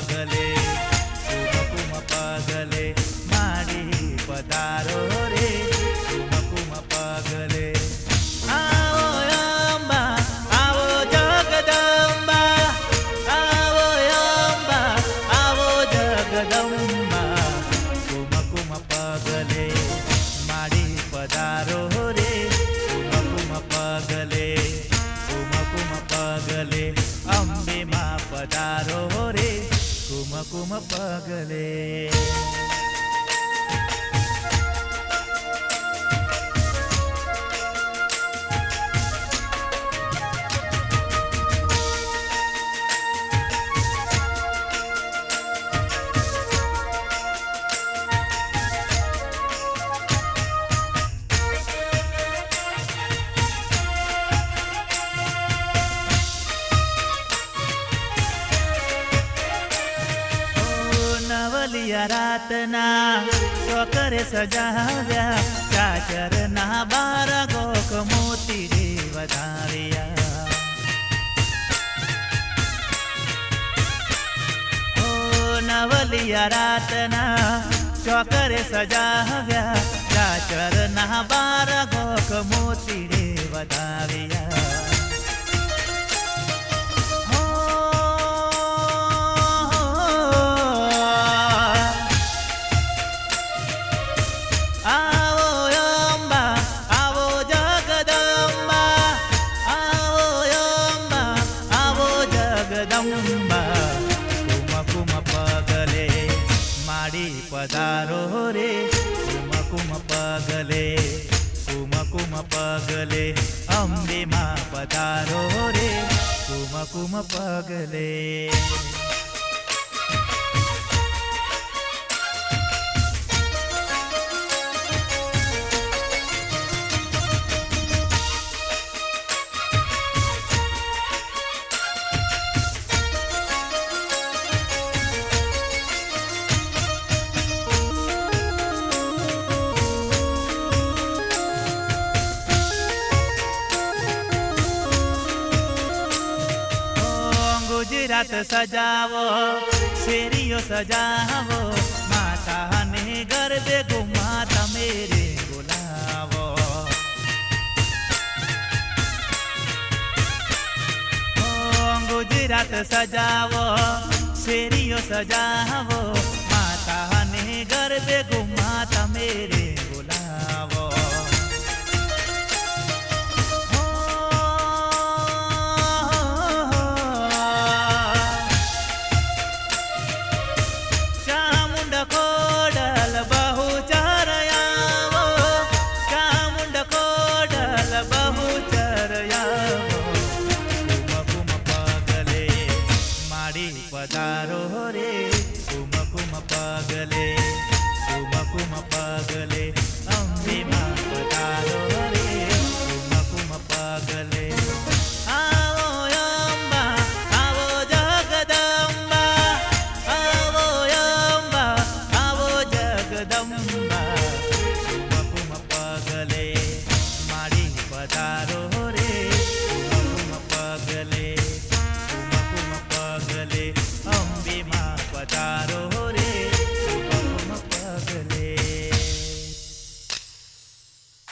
પગલે કુમકુમ પગલે માડી પધારો રે કુમકુમ પગલે આવો અંબા આવો જગદંબા આવો અંબા આવો જગદંબા કુમકુમ પગલે માડી પધારો રે કુમકુમ પગલે અંબે માં પધારો રે કુમકુમ પગલે નવલિયા રાતના ચોકરે સજાવ્યા ચાચરના બાર ગોખ મોતી રે વધાવ્યા ઓ નવલિયા રાતના ચોકરે સજાવ્યા ચાચરના બાર ગોખ મોતી રે વધાવ્યા કુમકુમ પગલે માડી પધારો રે કુમકુમ પગલે કુમકુમ પગલે અંબે માં પધારો રે કુમકુમ પગલે ગુજરાત સજાવો શેરીઓ સજાવો માતાને ગરબે ઘુમા તમે રે બોલાવો ગુજરાત સજાવો શેરીઓ સજાવો માતાને ગરબે ઘુમા તમે રે બોલાવો પધારો રે કુમકુમ પગલે કુમકુમ પગલે અંબે માં પધારો રે કુમકુમ પગલે આવો અંબા આવો જગદંબા આવો અંબા આવો જગદંબા કુમકુમ પગલે માડી પધારો રે કુમકુમ પગલે અંબે માં પધારો